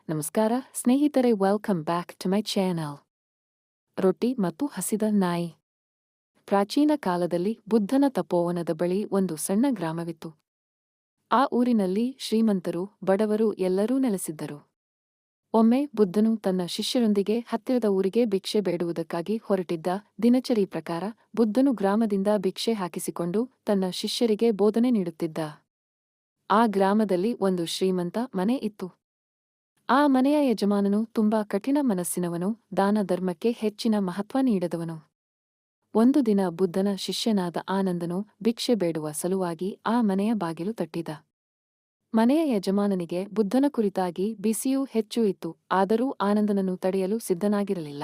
ನಮಸ್ಕಾರ ಸ್ನೇಹಿತರೆ, welcome back to my channel. ರೊಟ್ಟಿ ಮತ್ತು ಹಸಿದ ನಾಯಿ. ಪ್ರಾಚೀನ ಕಾಲದಲ್ಲಿ ಬುದ್ಧನ ತಪೋವನದ ಬಳಿ ಒಂದು ಸಣ್ಣ ಗ್ರಾಮವಿತ್ತು. ಆ ಊರಿನಲ್ಲಿ ಶ್ರೀಮಂತರು, ಬಡವರು ಎಲ್ಲರೂ ನೆಲೆಸಿದ್ದರು. ಒಮ್ಮೆ ಬುದ್ಧನು ತನ್ನ ಶಿಷ್ಯರೊಂದಿಗೆ ಹತ್ತಿರದ ಊರಿಗೆ ಭಿಕ್ಷೆ ಬೇಡುವುದಕ್ಕಾಗಿ ಹೊರಟಿದ್ದ. ದಿನಚರಿ ಪ್ರಕಾರ ಬುದ್ಧನು ಗ್ರಾಮದಿಂದ ಭಿಕ್ಷೆ ಹಾಕಿಸಿಕೊಂಡು ತನ್ನ ಶಿಷ್ಯರಿಗೆ ಬೋಧನೆ ನೀಡುತ್ತಿದ್ದ. ಆ ಗ್ರಾಮದಲ್ಲಿ ಒಂದು ಶ್ರೀಮಂತ ಮನೆ ಇತ್ತು. ಆ ಮನೆಯ ಯಜಮಾನನು ತುಂಬಾ ಕಠಿಣ ಮನಸ್ಸಿನವನು, ದಾನ ಧರ್ಮಕ್ಕೆ ಹೆಚ್ಚಿನ ಮಹತ್ವ ನೀಡದವನು. ಒಂದು ದಿನ ಬುದ್ಧನ ಶಿಷ್ಯನಾದ ಆನಂದನು ಭಿಕ್ಷೆ ಬೇಡುವ ಸಲುವಾಗಿ ಆ ಮನೆಯ ಬಾಗಿಲು ತಟ್ಟಿದ. ಮನೆಯ ಯಜಮಾನನಿಗೆ ಬುದ್ಧನ ಕುರಿತಾಗಿ ಬಿಸಿಯೂ ಹೆಚ್ಚು ಇತ್ತು, ಆದರೂ ಆನಂದನನ್ನು ತಡೆಯಲು ಸಿದ್ಧನಾಗಿರಲಿಲ್ಲ.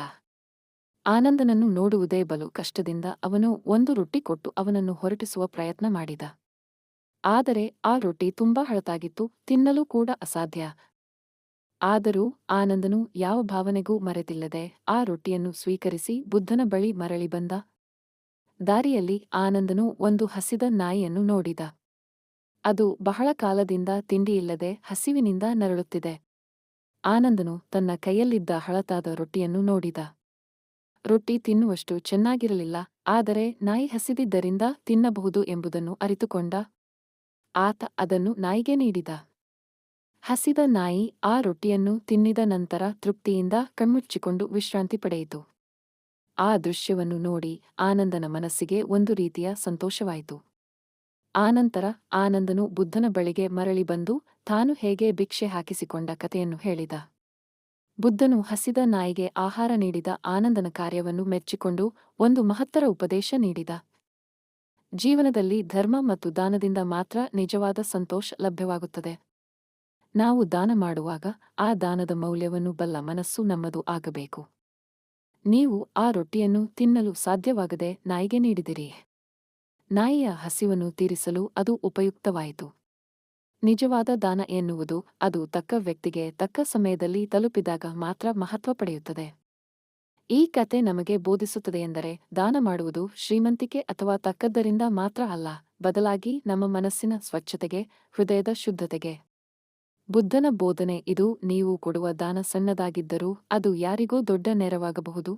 ಆನಂದನನ್ನು ನೋಡುವುದೇ ಬಲು ಕಷ್ಟದಿಂದ ಅವನು ಒಂದು ರೊಟ್ಟಿ ಕೊಟ್ಟು ಅವನನ್ನು ಹೊರಟಿಸುವ ಪ್ರಯತ್ನ ಮಾಡಿದ. ಆದರೆ ಆ ರೊಟ್ಟಿ ತುಂಬಾ ಹಳತಾಗಿತ್ತು, ತಿನ್ನಲು ಕೂಡ ಅಸಾಧ್ಯ. ಆದರೂ ಆನಂದನು ಯಾವ ಭಾವನೆಗೂ ಮರೆತಿಲ್ಲದೆ ಆ ರೊಟ್ಟಿಯನ್ನು ಸ್ವೀಕರಿಸಿ ಬುದ್ಧನ ಬಳಿ ಮರಳಿ ಬಂದ. ದಾರಿಯಲ್ಲಿ ಆನಂದನು ಒಂದು ಹಸಿದ ನಾಯಿಯನ್ನು ನೋಡಿದ. ಅದು ಬಹಳ ಕಾಲದಿಂದ ತಿಂಡಿಯಿಲ್ಲದೆ ಹಸಿವಿನಿಂದ ನರಳುತ್ತಿದೆ. ಆನಂದನು ತನ್ನ ಕೈಯಲ್ಲಿದ್ದ ಹಳತಾದ ರೊಟ್ಟಿಯನ್ನು ನೋಡಿದ. ರೊಟ್ಟಿ ತಿನ್ನುವಷ್ಟು ಚೆನ್ನಾಗಿರಲಿಲ್ಲ, ಆದರೆ ನಾಯಿ ಹಸಿದಿದ್ದರಿಂದ ತಿನ್ನಬಹುದು ಎಂಬುದನ್ನು ಅರಿತುಕೊಂಡ. ಆತ ಅದನ್ನು ನಾಯಿಗೆ ನೀಡಿದ. ಹಸಿದ ನಾಯಿ ಆ ರೊಟ್ಟಿಯನ್ನು ತಿನ್ನಿದ ನಂತರ ತೃಪ್ತಿಯಿಂದ ಕಣ್ಮುಚ್ಚಿಕೊಂಡು ವಿಶ್ರಾಂತಿ ಪಡೆಯಿತು. ಆ ದೃಶ್ಯವನ್ನು ನೋಡಿ ಆನಂದನ ಮನಸ್ಸಿಗೆ ಒಂದು ರೀತಿಯ ಸಂತೋಷವಾಯಿತು. ಆನಂತರ ಆನಂದನು ಬುದ್ಧನ ಬಳಿಗೆ ಮರಳಿ ಬಂದು ತಾನು ಹೇಗೆ ಭಿಕ್ಷೆ ಹಾಕಿಸಿಕೊಂಡ ಕಥೆಯನ್ನು ಹೇಳಿದ. ಬುದ್ಧನು ಹಸಿದ ನಾಯಿಗೆ ಆಹಾರ ನೀಡಿದ ಆನಂದನ ಕಾರ್ಯವನ್ನು ಮೆಚ್ಚಿಕೊಂಡು ಒಂದು ಮಹತ್ತರ ಉಪದೇಶ ನೀಡಿದ. ಜೀವನದಲ್ಲಿ ಧರ್ಮ ಮತ್ತು ದಾನದಿಂದ ಮಾತ್ರ ನಿಜವಾದ ಸಂತೋಷ ಲಭ್ಯವಾಗುತ್ತದೆ. ನಾವು ದಾನ ಮಾಡುವಾಗ ಆ ದಾನದ ಮೌಲ್ಯವನ್ನು ಬಲ್ಲ ಮನಸ್ಸು ನಮ್ಮದು ಆಗಬೇಕು. ನೀವು ಆ ರೊಟ್ಟಿಯನ್ನು ತಿನ್ನಲು ಸಾಧ್ಯವಾಗದೆ ನಾಯಿಗೆ ನೀಡಿದಿರಿ. ನಾಯಿಯ ಹಸಿವನ್ನು ತೀರಿಸಲು ಅದು ಉಪಯುಕ್ತವಾಯಿತು. ನಿಜವಾದ ದಾನ ಎನ್ನುವುದು ಅದು ತಕ್ಕ ವ್ಯಕ್ತಿಗೆ ತಕ್ಕ ಸಮಯದಲ್ಲಿ ತಲುಪಿದಾಗ ಮಾತ್ರ ಮಹತ್ವ ಪಡೆಯುತ್ತದೆ. ಈ ಕತೆ ನಮಗೆ ಬೋಧಿಸುತ್ತದೆಯೆಂದರೆ, ದಾನ ಮಾಡುವುದು ಶ್ರೀಮಂತಿಕೆ ಅಥವಾ ತಕ್ಕದ್ದರಿಂದ ಮಾತ್ರ ಅಲ್ಲ, ಬದಲಾಗಿ ನಮ್ಮ ಮನಸ್ಸಿನ ಸ್ವಚ್ಛತೆಗೆ, ಹೃದಯದ ಶುದ್ಧತೆಗೆ. ಬುದ್ಧನ ಬೋಧನೆ ಇದು: ನೀವು ಕೊಡುವ ದಾನ ಸಣ್ಣದಾಗಿದ್ದರೂ ಅದು ಯಾರಿಗೋ ದೊಡ್ಡ ನೆರವಾಗಬಹುದು.